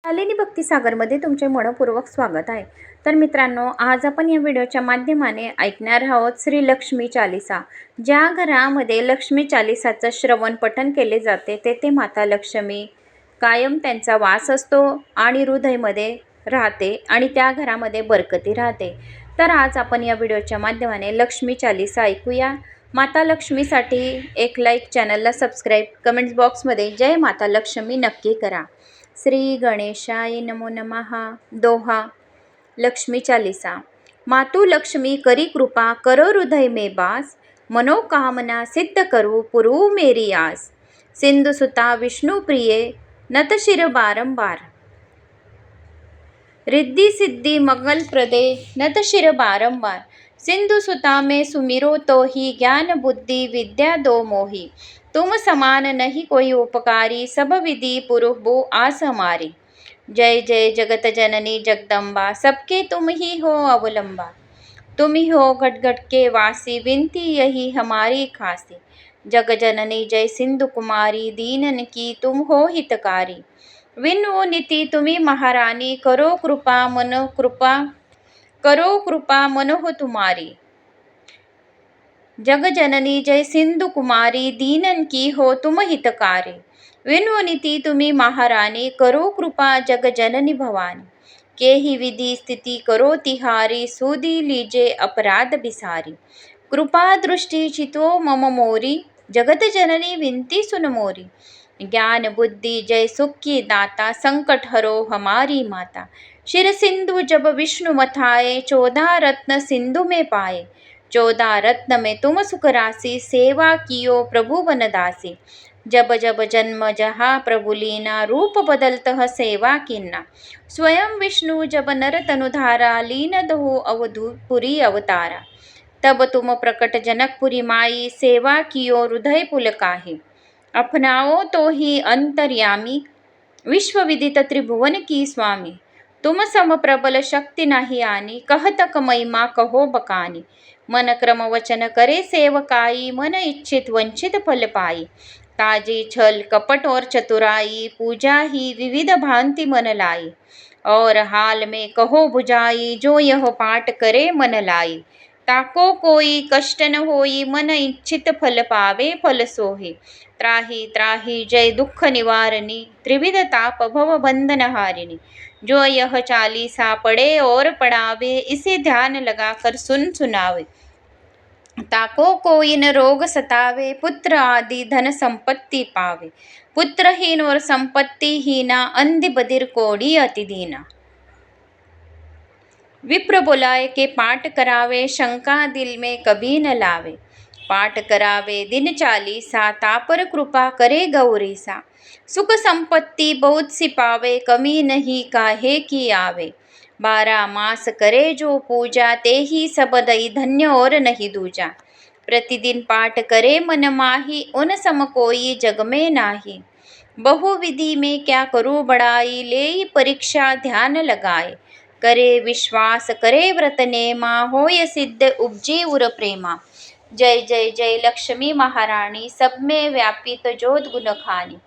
शालिनी भक्तिसागरमध्ये तुमचे मनपूर्वक स्वागत आहे. तर मित्रांनो, आज आपण या व्हिडिओच्या माध्यमाने ऐकणार आहोत श्री लक्ष्मी चालीसा. ज्या घरामध्ये लक्ष्मी चालीसाचं श्रवण पठण केले जाते तेथे माता लक्ष्मी कायम त्यांचा वास असतो आणि हृदयमध्ये राहते आणि त्या घरामध्ये बरकती राहते. तर आज आपण या व्हिडिओच्या माध्यमाने लक्ष्मी चालीसा ऐकूया. माता लक्ष्मीसाठी एक लाईक, चॅनलला सबस्क्राईब, कमेंट्स बॉक्समध्ये जय माता लक्ष्मी नक्की करा. श्री गणेशाय नमो नमः. दोहा. लक्ष्मी चालीसा. मातु लक्ष्मी करी कृपा, करो हृदय में बास, मनोकामना सिद्ध करू पुरु मेरी आस. सिंधुसुता विष्णु प्रिये, नत शिर बारंबार, रिद्धि सिद्धि मंगल प्रदे, नत शिर बारंबार. सिंधुसुता में सुमिरो तो ही, ज्ञान बुद्धि विद्या दो मोही. तुम समान नहीं कोई उपकारी, सब विधि पुरुबु आस हमारी. जय जय जगत जननी जगदम्बा, सबके तुम ही हो अवलंबा. तुम ही हो घट घट के वासी, विनती यही हमारी खासी. जग जननी जय सिंधु कुमारी, दीनन की तुम हो हितकारी. विनो नीति तुम्ही महारानी, करो कृपा मन हो तुम्हारी. जग जननी जय सिंधु कुमारी, दीनन की हो तुम हितकारी. विनोनीति तुम्ही महारानी, करो कृपा जग जननी भवानी. के ही विधि स्थिति करो तिहारी, सुधी लीजे अपराध बिसारी. कृपा दृष्टि चितो मम मोरी, जगत जननी विनती सुन मोरी. ज्ञान बुद्धि जय सुख की दाता, संकट हरो हमारी माता. शिर सिंधु जब विष्णु मथाए, 14 रत्न सिंधु में पाए. 14 रत्न में तुम सुख राशि, सेवा कियो प्रभु बनदासी. जब जब जन्म जहा प्रभु लीना, रूप बदलत सेवा कीना. स्वयं विष्णु जब नर तनुधारा, लीन दहो अवधूपुरी अवतारा. तब तुम प्रकट जनकपुरी माई, सेवा कियो हृदय पुलकाही. अपनाओ तो ही अंतर्यामी, विश्व विदित त्रिभुवन की स्वामी. तुम सम प्रबल शक्ति नाही आनी, कहत महिमा कहो बकानी. मन क्रम वचन करे सेवकाई, मन इच्छित वंचित फल पाई. ताजी छल कपट और चतुराई, पूजा ही विविध भांति मन लाई. और हाल में कहो बुझाई, जो यह पाठ करे मन लाई. ताको कोई कष्ट न होई, मन इच्छित फल पावे फल सोही. त्राही त्राही जय दुख निवारणी, त्रिविध ताप भव बंधन हारिणी. जो यह चालीसा पढ़े और पढ़ावे, इसे ध्यान लगा कर सुन सुनावे. ताको कोई न रोग सतावे, पुत्र आदि धन संपत्ति पावे. पुत्रहीन और संपत्तिहीना, अंधी बधिर कोढ़ी अति दीना. विप्र बुलाए के पाठ करावे, शंका दिल में कभी न लावे. पाठ करावे दिन चालीसा, तापर कृपा करे गौरीसा. सुख संपत्ति बहुत सी पावे, कमी नहीं काहे की आवे. 12 मास करे जो पूजा, ते ही सब दई धन्य और नहीं दूजा. प्रतिदिन पाठ करे मन माही, उन सम कोई जग में नाही. बहुविधि में क्या करूँ बड़ाई, ले परीक्षा ध्यान लगाए. करे विश्वास करे व्रत नेमा, होय सिद्ध उपजे उर प्रेमा. जय जय जय लक्ष्मी महारानी, सब में व्यापित जोत गुण खानी.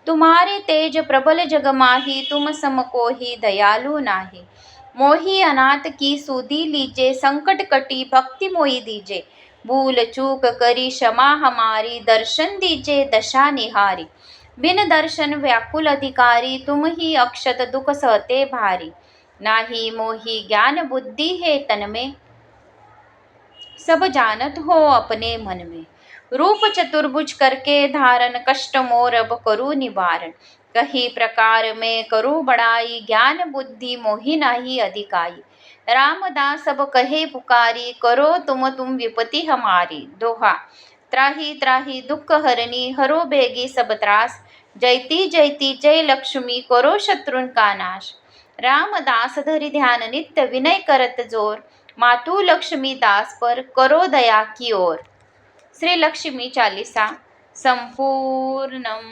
तुम्हारे तेज प्रबल जग माही, तुम सम को ही दयालु नाही. मोही अनाथ की सुधि लीजे, संकट कटी भक्ति मोहि दीजे. भूल चूक करी क्षमा हमारी, दर्शन दीजे दशा निहारी. बिन दर्शन व्याकुल अधिकारी, तुम ही अक्षत दुख सहते भारी. नाही मोही ज्ञान बुद्धि है तन में, सब जानत हो अपने मन में. रूप चतुर्भुज करके धारण, कष्ट मोर अब करू निवारण. कही प्रकार में करू बड़ाई, ज्ञान बुद्धि मोहि नाही अधिकाई. रामदास अब कहे पुकारी, करो तुम विपति हमारी. दोहा. त्राही त्राही दुख हरणी, हरो बेगी सब त्रास. जयती जयती जय लक्ष्मी, करो शत्रुन का नाश. रामदास धरि ध्यान नित्य, विनय करत जोर. मातु लक्ष्मी दास पर, करो दया की ओर. श्री लक्ष्मी चालीसा संपूर्णम.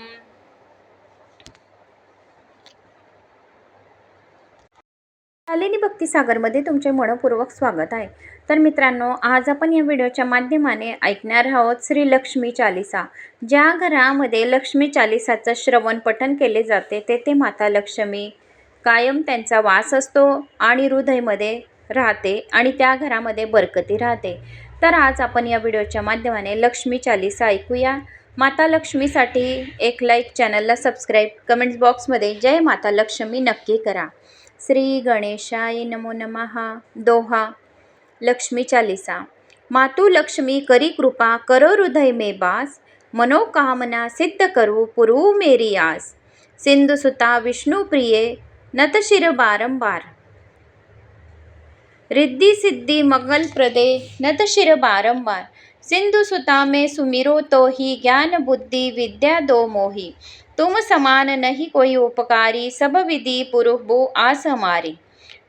शालिनी भक्तिसागरमध्ये तुमचे मनपूर्वक स्वागत आहे. तर मित्रांनो, आज आपण या व्हिडिओच्या माध्यमाने ऐकणार आहोत श्री लक्ष्मी चालीसा. ज्या घरामध्ये लक्ष्मी चालीसाचं श्रवण पठण केले जाते तेथे माता लक्ष्मी कायम त्यांचा वास असतो आणि हृदयमध्ये राहते आणि त्या घरामध्ये बरकती राहते. तर आज आपण या व्हिडिओच्या माध्यमाने लक्ष्मी चालीसा ऐकूया. माता लक्ष्मीसाठी एक लाईक, चॅनलला सबस्क्राईब, कमेंट्स बॉक्समध्ये जय माता लक्ष्मी नक्की करा. श्री गणेशाय नमो नमः. दोहा. लक्ष्मी चालीसा. मातु लक्ष्मी करी कृपा, करो हृदय में बास, मनोकामना सिद्ध करू पुरु मेरी आस. सिंधुसुता विष्णु प्रिये, नत शिर बारंबार, रिद्धी सिद्धि मंगल प्रदे, नत शिर बारंबार. सिंधुसुता में सुमिरो तो ही, ज्ञान बुद्धि विद्या दो मोही. तुम समान नहीं कोई उपकारी, सब विधि पुरु आस हमारी.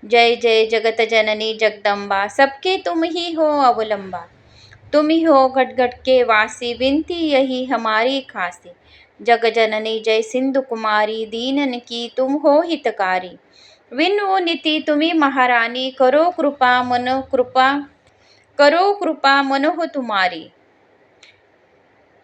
जय जय जगत जननी जगदम्बा, सबके तुम ही हो अवलंबा. तुम ही हो घट घट के वासी, विनती यही हमारी खासी. जग जननी जय सिंधु कुमारी, दीनन की तुम हो हितकारी. विनु नीति तुम्ही महारानी, करो कृपा मनो हो तुम्हारी.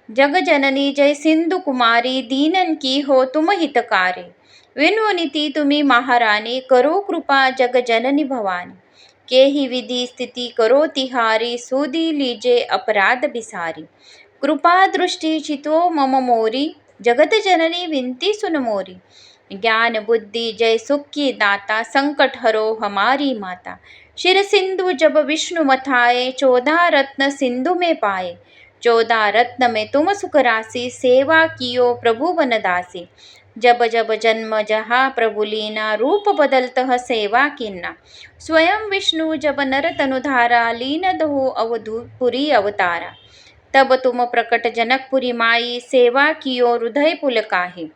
जग जननी जय सिंधु कुमारी, दीनन की हो तुम हितकारी. विनु नीति तुम्ही महारानी, करो कृपा जग जननी भवानी. के ही विधि स्थिति करो तिहारी, सूदी लीजे अपराध बिसारी. कृपा दृष्टि चितो मम मोरी, जगत जननी विनती सुन मोरी. ज्ञान बुद्धि जय सुख की दाता, संकट हरो हमारी माता. शिर सिंधु जब विष्णु मथाए, 14 रत्न सिंधु में पाए. 14 रत्न में तुम सुख राशि, सेवा कियो प्रभु बनदासी. जब जब जन्म जहा प्रभु लीना, रूप बदलत सेवा कीन्ना. स्वयं विष्णु जब नर तनुधारा, लीन दहो अवधूपुरी अवतारा. तब तुम प्रकट जनकपुरी माई, सेवा कियो हृदय पुलकाही.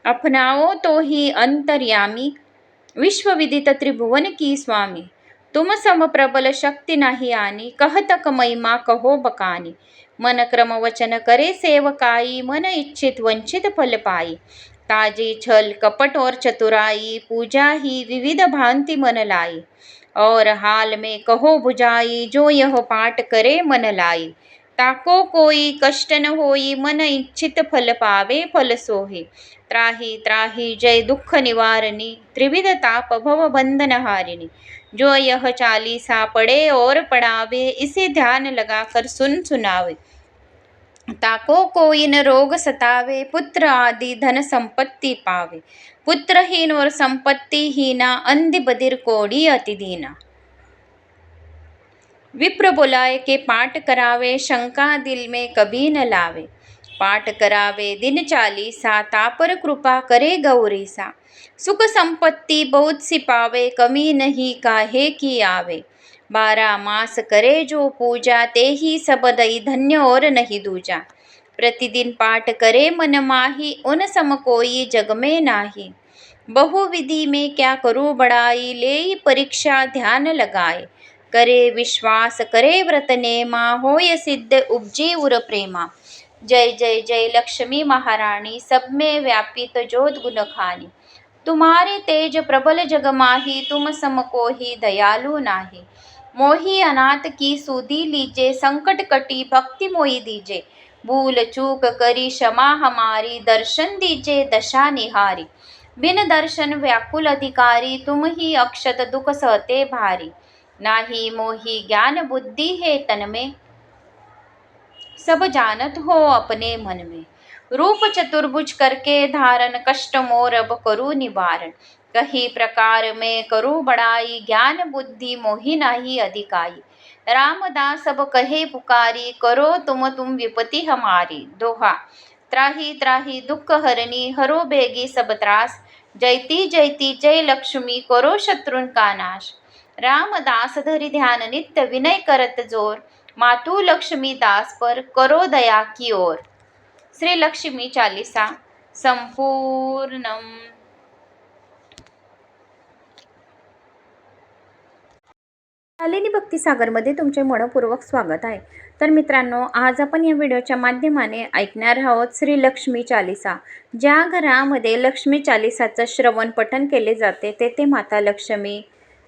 अपनाओ तो ही अंतर्यामी, विश्व विदित त्रिभुवन की स्वामी. तुम सम प्रबल शक्ति नाही आनी, कहतक महिमा कहो बकानी. मन क्रम वचन करे सेवकाई, मन इच्छित वंचित फल पाई. ताजी छल कपट और चतुराई, पूजा ही विविध भांति मन लाई. और हाल में कहो बुझाई, जो यह पाठ करे मन लाई. ताको कोई कष्ट न होई, मन इच्छित फल पावे फल सोही. त्राही त्राही जय दुख निवारणी, त्रिविध ताप भव बंधन हारिणी. जो यह चालीसा पढ़े और पढ़ावे, इसे ध्यान लगाकर सुनावे. ताको कोई न रोग सतावे, पुत्र आदि धन संपत्ति पावे. पुत्रहीन और संपत्तिहीना, अंधी बधिर कोढ़ी अति दीना. विप्र बुलाए के पाठ करावे, शंका दिल में कभी न लावे. पाठ करावे दिन चालीसा, तापर कृपा करे गौरीसा. सुख संपत्ति बहुत सी पावे, कमी नहीं काहे की आवे. 12 मास करे जो पूजा, ते ही सब दई धन्य और नहीं दूजा. प्रतिदिन पाठ करे मन माही, उन सम कोई जग में नाही. बहुविधि में क्या करूँ बड़ाई, ले परीक्षा ध्यान लगाए. करे विश्वास करे व्रत नेमा, होय सिद्ध उपजे उर प्रेमा. जय जय जय लक्ष्मी महारानी, सब में व्यापित ज्योत गुण खानी. तुम्हारे तेज प्रबल जग माही, तुम सम को ही दयालु नाही. मोही अनाथ की सूधी लीजे, संकट कटी भक्ति मोही दीजे. भूल चूक करी क्षमा हमारी, दर्शन दीजे दशा निहारी. बिन दर्शन व्याकुल अधिकारी, तुम ही अक्षत दुख सहते भारी. नाही मोही ज्ञान बुद्धि है तन में, सब जानत हो अपने मन में. रूप चतुर्भुज करके धारण, कष्ट मोर अब करू निवारण. कही प्रकार में करू बड़ाई, ज्ञान बुद्धि मोहि नाही अधिकाई. रामदास अब कहे पुकारी, करो तुम विपति हमारी. दोहा. त्राही त्राही दुख हरणी, हरो बेगी सब त्रास. जयती जयती जय लक्ष्मी, करो शत्रुन का नाश. रामदास धरि ध्यान नित्य, विनय करत जोर. मातु लक्ष्मी दास पर, करो दया की ओर. श्री लक्ष्मी चालीसा संपूर्णम. शालिनी भक्तिसागरमध्ये तुमचे मनपूर्वक स्वागत आहे. तर मित्रांनो, आज आपण या व्हिडिओच्या माध्यमाने ऐकणार आहोत श्री लक्ष्मी चालीसा. ज्या घरामध्ये लक्ष्मी चालीसाचं श्रवण पठण केले जाते, तेथे माता लक्ष्मी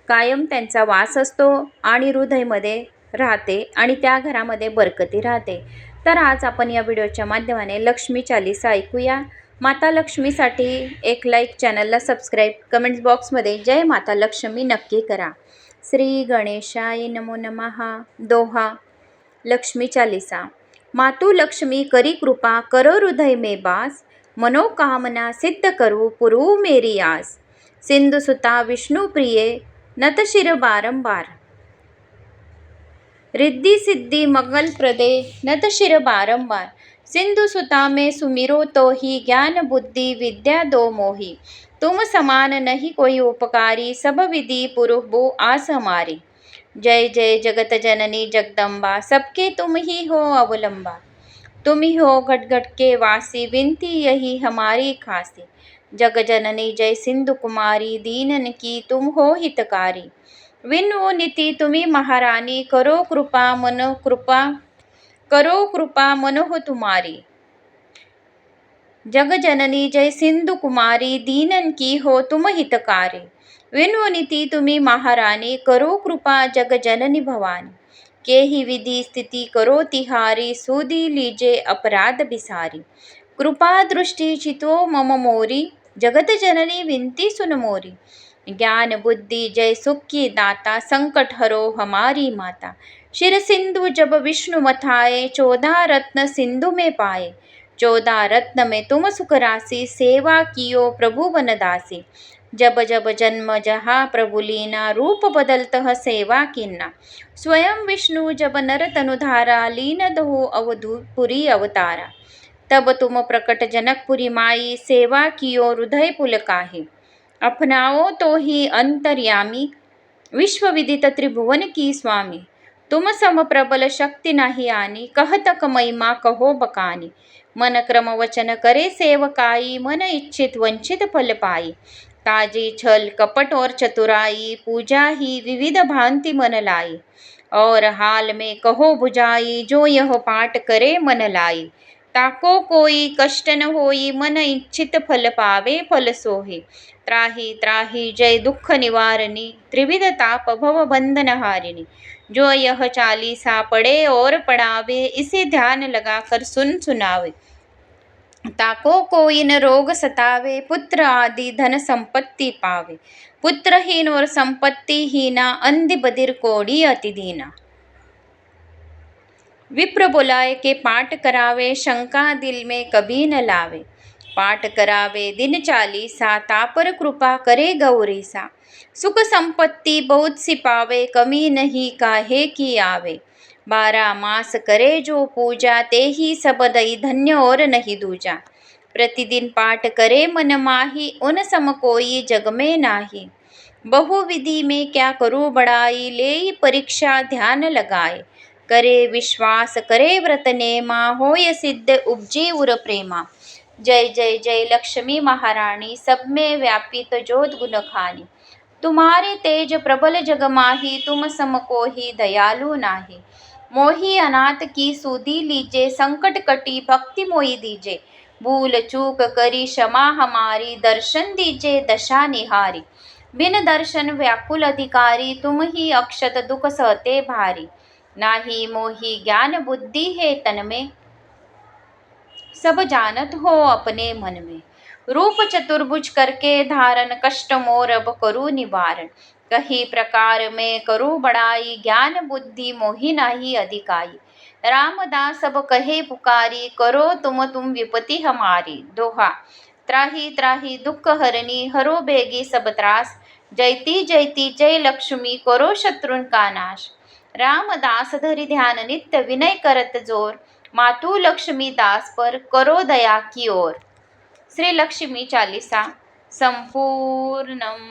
कायम त्यांचा वास असतो आणि हृदयमध्ये राहते आणि त्या घरामध्ये बरकती राहते. तर आज आपण या व्हिडिओच्या माध्यमाने लक्ष्मी चालीसा ऐकूया. माता लक्ष्मीसाठी एक लाईक, चॅनलला सबस्क्राईब, कमेंट्स बॉक्समध्ये जय माता लक्ष्मी नक्की करा. श्री गणेशाय नमो नमः. दोहा. लक्ष्मी चालीसा. मातु लक्ष्मी करी कृपा, करो हृदय में बास, मनोकामना सिद्ध करू पुरु मेरी आस. सिंधुसुता विष्णु प्रिये, नत शिर बारंबार, रिद्धी सिद्धि मंगल प्रदे, नत शिर बारंबार. सिंधुसुता में सुमिरो तो ही, ज्ञान बुद्धि विद्या दो मोही. तुम समान नहीं कोई उपकारी, सब विधि पुरु आस हमारी. जय जय जगत जननी जगदम्बा, सबके तुम ही हो अवलंबा. तुम ही हो घट घट के वासी, विनती यही हमारी खासी. जग जननी जय सिंधु कुमारी, दीनन की तुम हो हितकारी. विनु नीति तुम्ही महारानी, करो कृपा मन हो तुम्हारी. जग जननी जय सिंधु कुमारी, दीनन की हो तुम हितकारी. विनु नीति तुम्ही महारानी, करो कृपा जग जननी भवानी. के ही विधि स्थिति करो तिहारी, सुधी लीजे अपराध बिसारी. कृपा दृष्टि चितो मम मोरी, जगत जननी विनती सुन मोरी. ज्ञान बुद्धि जय सुख की दाता, संकट हरो हमारी माता. शिर सिंधु जब विष्णु मथाए, 14 रत्न सिंधु में पाए. 14 रत्न में तुम सुख राशि, सेवा कियो प्रभु बनदासी. जब जब जन्म जहा प्रभु लीना, रूप बदलत सेवा कीन्ना. स्वयं विष्णु जब नर तनुधारा, लीन दहो अवधूपुरी अवतारा. तब तुम प्रकट जनकपुरी माई, सेवा कियो हृदय पुलकाही. अपनाओ तो ही अंतर्यामी, विश्व विदित त्रिभुवन की स्वामी. तुम सम प्रबल शक्ति नाही आनी, कहतक महिमा कहो बकानी. मन क्रम वचन करे सेवकाई, मन इच्छित वंचित फल पाई. ताजी छल कपट और चतुराई, पूजा ही विविध भांति मन लाई. और हाल में कहो बुझाई, जो यह पाठ करे मन लाई. ताको कोई कष्ट न होई, मन इच्छित फल पावे फल सोही. त्राही त्राही जय दुख निवारणी, त्रिविध ताप भव बंधन हारिणी. जो यह चालीसा पढ़े और पढ़ावे, इसे ध्यान लगा कर सुन सुनावे. ताको कोई न रोग सतावे, पुत्र आदि धन संपत्ति पावे. पुत्रहीन और संपत्तिहीना, अंधी बधिर कोढ़ी अति दीना. विप्र बुलाए के पाठ करावे, शंका दिल में कभी न लावे. पाठ करावे दिन चालीसा, तापर कृपा करे गौरीसा. सुख संपत्ति बहुत सी पावे, कमी नहीं काहे की आवे. 12 मास करे जो पूजा, ते ही सब दई धन्य और नहीं दूजा. प्रतिदिन पाठ करे मन माही, उन सम कोई जग में नाही. बहुविधि में क्या करूँ बड़ाई, ले परीक्षा ध्यान लगाए. करे विश्वास करे व्रत नेमा, होय सिद्ध उपजे उर प्रेमा. जय जय जय लक्ष्मी महारानी, सब में व्यापित जोत गुण खानी. तुम्हारे तेज प्रबल जग माही, तुम सम को ही दयालु नाही. मोही अनाथ की सुधी लीजे, संकट कटी भक्ति मोही दीजे. भूल चूक करी क्षमा हमारी, दर्शन दीजे दशा निहारी. बिन दर्शन व्याकुल अधिकारी, तुम ही अक्षत दुख सहते भारी. नाही मोही ज्ञान बुद्धि है तन में, सब जानत हो अपने मन में. रूप चतुर्भुज करके धारण, कष्ट मोर अब करू निवारण. कही प्रकार में करू बड़ाई, ज्ञान बुद्धि मोहि नाही अधिकाई. रामदास अब कहे पुकारी, करो तुम विपति हमारी. दोहा. त्राही त्राही दुख हरणी, हरो बेगी सब त्रास. जयती जयती जय लक्ष्मी, करो शत्रुन का नाश. रामदास धरि ध्यान नित्य, विनय करत जोर. मातु लक्ष्मी दास पर, करो दया की ओर. श्री लक्ष्मी चालीसा संपूर्णम.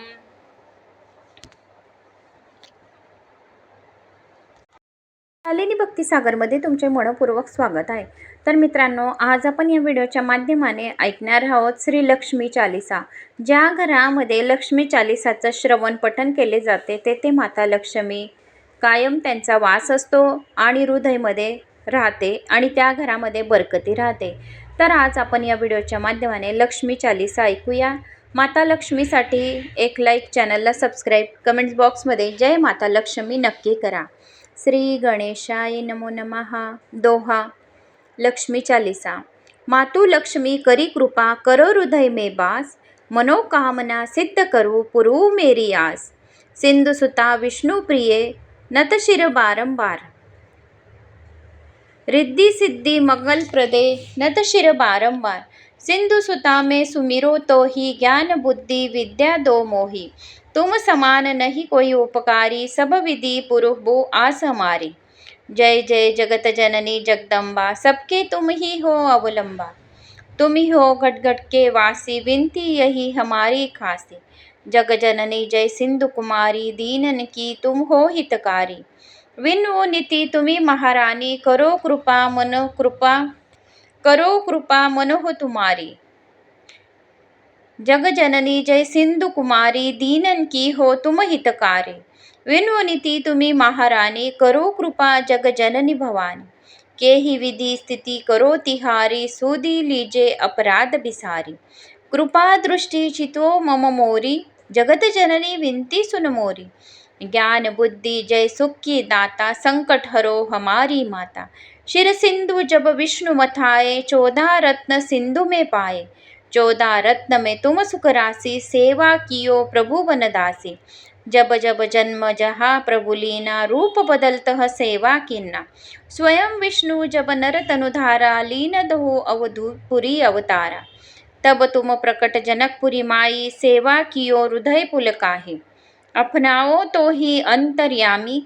शालिनी भक्तिसागरमध्ये तुमचे मनपूर्वक स्वागत आहे. तर मित्रांनो, आज आपण या व्हिडिओच्या माध्यमाने ऐकणार आहोत श्री लक्ष्मी चालीसा. ज्या घरामध्ये लक्ष्मी चालीसाचं श्रवण पठण केले जाते, तेथे माता लक्ष्मी कायम त्यांचा वास असतो आणि हृदयमध्ये राहते आणि त्या घरामध्ये बरकती राहते. तर आज आपण या व्हिडिओच्या माध्यमाने लक्ष्मी चालीसा ऐकूया. माता लक्ष्मीसाठी एक लाईक, चॅनलला सबस्क्राईब, कमेंट्स बॉक्समध्ये जय माता लक्ष्मी नक्की करा. श्री गणेशाय नमो नमः. दोहा. लक्ष्मी चालीसा. मातु लक्ष्मी करी कृपा करो हृदय में बास, मनोकामना सिद्ध करो पुरु मेरी आस। सिंधुसुता विष्णु प्रिये नत शिर बारंबार, रिद्धि सिद्धि मंगल प्रदे नत शिर बारंबार। सिंधुसुता में सुमिरो तो ही, ज्ञान बुद्धि विद्या दो मोही। तुम समान नहीं कोई उपकारी, सब विधि पुरु आस हमारी। जय जय जगत जननी जगदम्बा, सबके तुम ही हो अवलंबा। तुम ही हो घट घट के वासी, विनती यही हमारी खासी। जग जननी जय सिंधु कुमारी, दीनन की तुम हो हितकारी। विनु नीति तुम्ही महारानी, करो कृपा मनो हो तुम्हारी। जग जननी जय सिंधु कुमारी, दीनन की हो तुम हितकारी। विनु नीति तुम्ही महारानी, करो कृपा जग जननी भवानी। के ही विधि स्थिति करो तिहारी, सुधी लीजे अपराध बिसारी। कृपा दृष्टि चितो मम मोरी, जगत जननी विनती सुन मोरी। ज्ञान बुद्धि जय सुख की दाता, संकट हरो हमारी माता। शिर सिंधु जब विष्णु मथाए, 14 रत्न सिंधु में पाए। 14 रत्न में तुम सुख राशि, सेवा कियो प्रभु बनदासी। जब जब जन्म जहाँ प्रभु लीना, रूप बदलत सेवा कीन्ना। स्वयं विष्णु जब नर तनुधारा, लीन दहो अवधूतपुरी अवतारा। तब तुम प्रकट जनकपुरी माई, सेवा कियो हृदय पुलकाही। अपनाओ तो ही अंतर्यामी,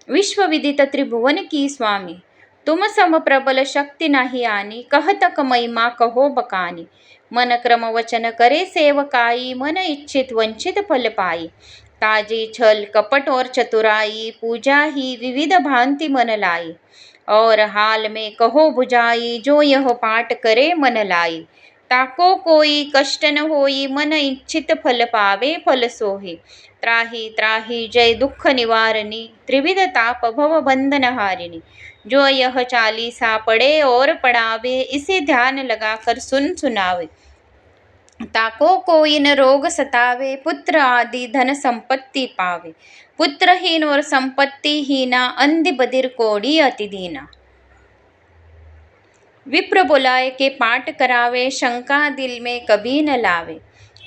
विश्व विदित त्रिभुवन की स्वामी। तुम सम प्रबल शक्ति नाही आनी, कहतक महिमा कहो बकानी। मन क्रम वचन करे सेवकाई, मन इच्छित वंचित फल पाई। ताजी छल कपट और चतुराई, पूजा ही विविध भांति मन लाई। और हाल में कहो बुझाई, जो यह पाठ करे मन लाई। ताको कोई कष्ट न होई, मन इच्छित फल पावे फल सोही। त्राही त्राही जय दुख निवारणी, त्रिविध ताप भव बंधन हारिणी। जो यह चालीसा पढ़े और पढ़ावे, इसे ध्यान लगाकर सुनावे। ताको कोई न रोग सतावे, पुत्र आदि धन संपत्ति पावे। पुत्रहीन और संपत्तिहीना, अंधी बधिर कोढ़ी अति दीना। विप्र बुलाए के पाठ करावे, शंका दिल में कभी न लावे।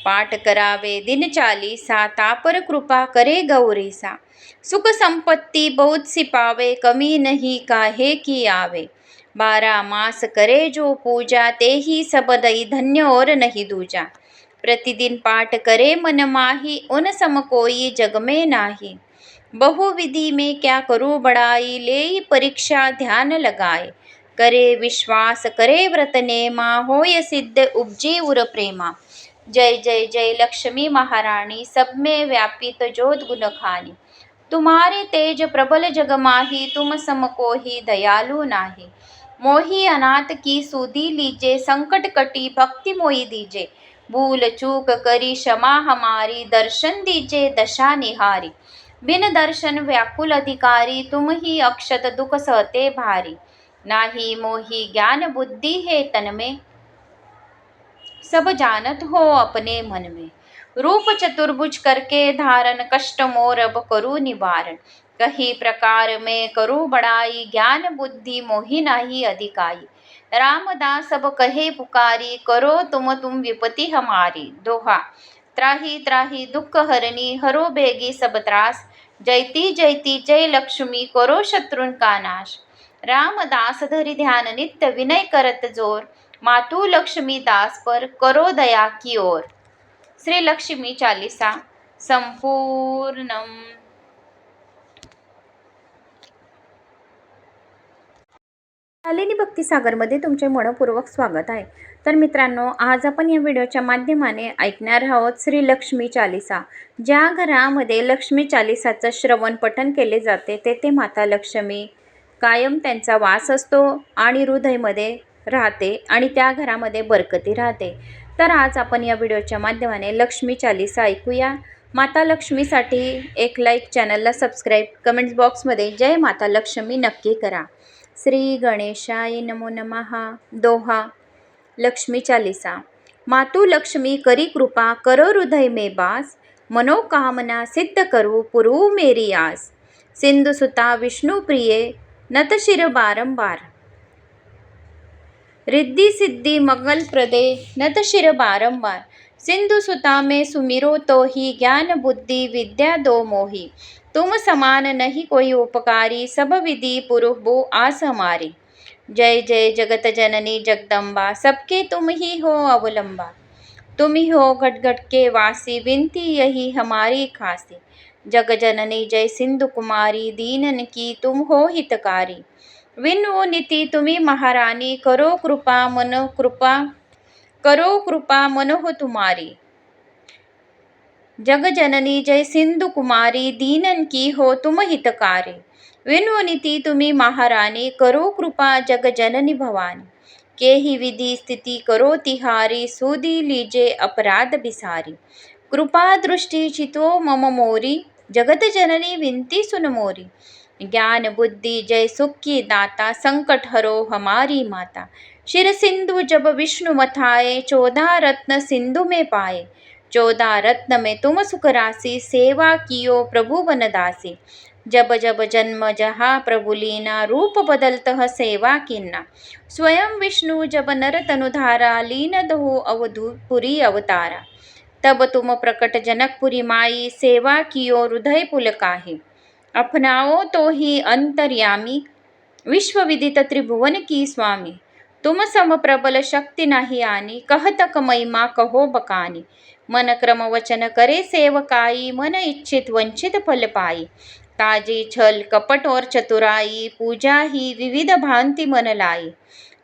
पाठ करावे दिन चालीसा, तापर कृपा करे गौरीसा। सुख संपत्ति बहुत सी पावे, कमी नहीं काहे की आवे। 12 मास करे जो पूजा, ते ही सब दई धन्य और नहीं दूजा। प्रतिदिन पाठ करे मन माही, उन सम कोई जग में नाही। बहुविधि में क्या करूँ बड़ाई, ले परीक्षा ध्यान लगाए। करे विश्वास करे व्रत नेमा, होय सिद्ध उपजे उर प्रेमा। जय जय जय लक्ष्मी महारानी, सब में व्यापित ज्योत गुण खानी। तुम्हारे तेज प्रबल जग माही, तुम सम को ही दयालु नाही। मोही अनाथ की सुधी लीजे, संकट कटी भक्ति मोही दीजे। भूल चूक करी क्षमा हमारी, दर्शन दीजे दशा निहारी। बिन दर्शन व्याकुल अधिकारी, तुम ही अक्षत दुख सहते भारी। नाही मोही ज्ञान बुद्धि है तन में, सब जानत हो अपने मन में। रूप चतुर्भुज करके धारण, कष्ट मोर अब करू निवारण। कही प्रकार में करू बड़ाई, ज्ञान बुद्धि मोहि नाही अधिकाई। रामदास अब कहे पुकारी, करो तुम विपति हमारी। दोहा। त्राही त्राही दुख हरणी, हरो बेगी सब त्रास। जयती जयती जय लक्ष्मी, करो शत्रुन का नाश। रामदास धरि ध्यान नित्य, विनय करत जोर। मातु लक्ष्मी दास पर करो दया की ओर। श्री लक्ष्मी चालीसा संपूर्णम। शालिनी भक्तिसागरमध्ये तुमचे मनपूर्वक स्वागत आहे. तर मित्रांनो, आज आपण या व्हिडिओच्या माध्यमाने ऐकणार आहोत श्री लक्ष्मी चालीसा. ज्या घरामध्ये लक्ष्मी चालीसाचं श्रवण पठण केले जाते, तेथे माता लक्ष्मी कायम त्यांचा वास असतो आणि हृदयमध्ये राहते आणि त्या घरामध्ये बरकती राहते. तर आज आपण या व्हिडिओच्या माध्यमाने लक्ष्मी चालीसा ऐकूया. माता लक्ष्मीसाठी एक लाईक, चॅनलला सबस्क्राईब, कमेंट्स बॉक्समध्ये जय माता लक्ष्मी नक्की करा. श्री गणेशाय नमो नमः. दोहा. लक्ष्मी चालीसा. मातु लक्ष्मी करी कृपा करो हृदय में बास, मनोकामना सिद्ध करो पुरु मेरी आस. सिंधुसुता विष्णु प्रिये नत शिर बारंबार, रिद्धी सिद्धि मंगल प्रदे नत शिर बारंबार। सिंधु सुता में सुमिरो तो ही ज्ञान बुद्धि विद्या दो मोही। तुम समान नहीं कोई उपकारी सब विधि पुरुष आस हमारी। जय जय जगत जननी जगदम्बा सबके तुम ही हो अवलंबा। तुम ही हो घट घट के वासी विनती यही हमारी खासी। जग जननी जय सिंधु कुमारी दीनन की तुम हो हितकारी। विनु नीति तुम्ही महारानी करो कृपा मन हो तुम्हारी। जग जननी जय सिंधु कुमारी दीनन की हो तुम हितकारी। विनु नीति तुम्ही महारानी करो कृपा जग जननी भवानी। के ही विधि स्थिति करो तिहारी सूदी लीजे अपराध बिसारी। कृपा दृष्टि चितो मम मोरी जगत जननी विनती सुन मोरी। ज्ञान बुद्धि जय सुख की दाता संकट हरो हमारी माता। शिर सिंधु जब विष्णु मथाए 14 रत्न सिंधु में पाए। 14 रत्न में तुम सुख राशि सेवा कियो प्रभु बनदासी। जब जब जन्म जहा प्रभु लीना रूप बदलत सेवा कीना। स्वयं विष्णु जब नर तनुधारा लीन दहो अवधूपुरी अवतारा। तब तुम प्रकट जनकपुरी माई सेवा कियो हृदय पुलकाही। अपनाओ तो ही अंतर्यामी विश्व विदित त्रिभुवन की स्वामी। तुम सम प्रबल शक्ति नाही आनी कहत महिमा कहो बकानी। मन क्रम वचन करे सेवकाई मन इच्छित वंचित फल पाई। ताजी छल कपट और चतुराई पूजा ही विविध भांति मन लाई।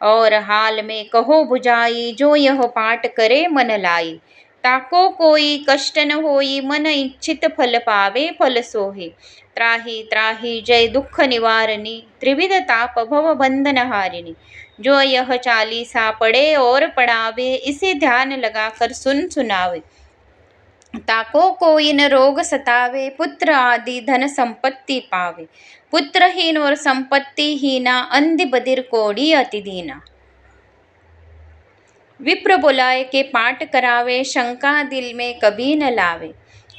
और हाल में कहो बुझाई जो यह पाठ करे मन लाई। ताको कोई कष्ट न होई मन इच्छित फल पावे फल सोहे। त्राही त्राही जय दुख निवारणी त्रिविध ताप भव बंधन हारिणी। जो यह चालीसा पढ़े और पढ़ावे इसे ध्यान लगाकर सुनावे। ताको कोई न रोग सतावे पुत्र आदि धन संपत्ति पावे। पुत्रहीन और संपत्तिहीना अंधी बधिर कोढ़ी अति दीना। विप्र बुलाए के पाठ करावे शंका दिल में कभी न लावे।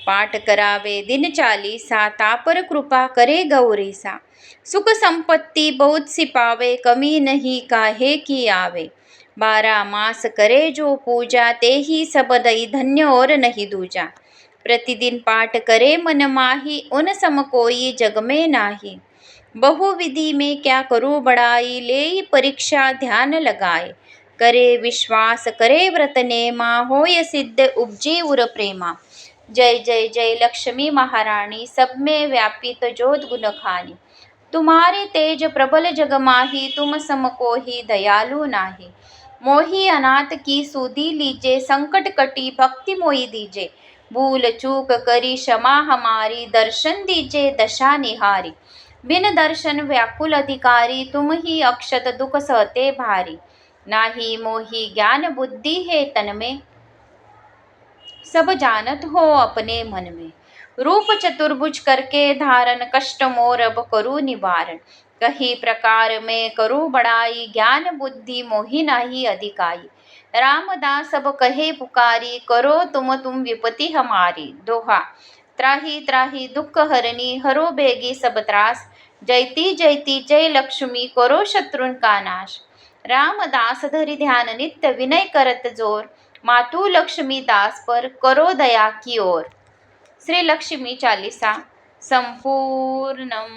पाठ करावे दिन चालीसा तापर कृपा करे गौरीसा। सुख संपत्ति बहुत सी पावे कमी नहीं काहे की आवे। 12 मास करे जो पूजा ते ही सब दई धन्य और नहीं दूजा। प्रतिदिन पाठ करे मन माही उन सम कोई जग में नाही। बहुविधि में क्या करूँ बड़ाई ले परीक्षा ध्यान लगाए। करे विश्वास करे व्रत नेमा होय सिद्ध उपजे उर प्रेमा। जय जय जय लक्ष्मी महारानी सब में व्यापित जोत गुण खानी। तुम्हारे तेज प्रबल जग माही तुम सम को ही दयालु नाही। मोही अनाथ की सूदी लीजे संकट कटी भक्ति मोही दीजे। भूल चूक करी क्षमा हमारी दर्शन दीजे दशा निहारी। बिन दर्शन व्याकुल अधिकारी तुम ही अक्षत दुख सहते भारी। नाही मोही ज्ञान बुद्धि है तन में सब जानत हो अपने मन में। रूप चतुर्भुज करके धारण कष्ट मोर अब करू निवारण। कही प्रकार में करू बड़ाई ज्ञान बुद्धि मोहि नाही अधिकाई। रामदास अब कहे पुकारी करो तुम विपति हमारी। दोहा त्राही त्राही दुख हरनी हरो बेगी सब त्रास। जयती जयती जय लक्ष्मी करो शत्रुन का नाश। रामदास धरि ध्यान नित्य विनय करत जोर। मातु लक्ष्मी दास पर करो दया की ओर। श्री लक्ष्मी चालीसा संपूर्णम।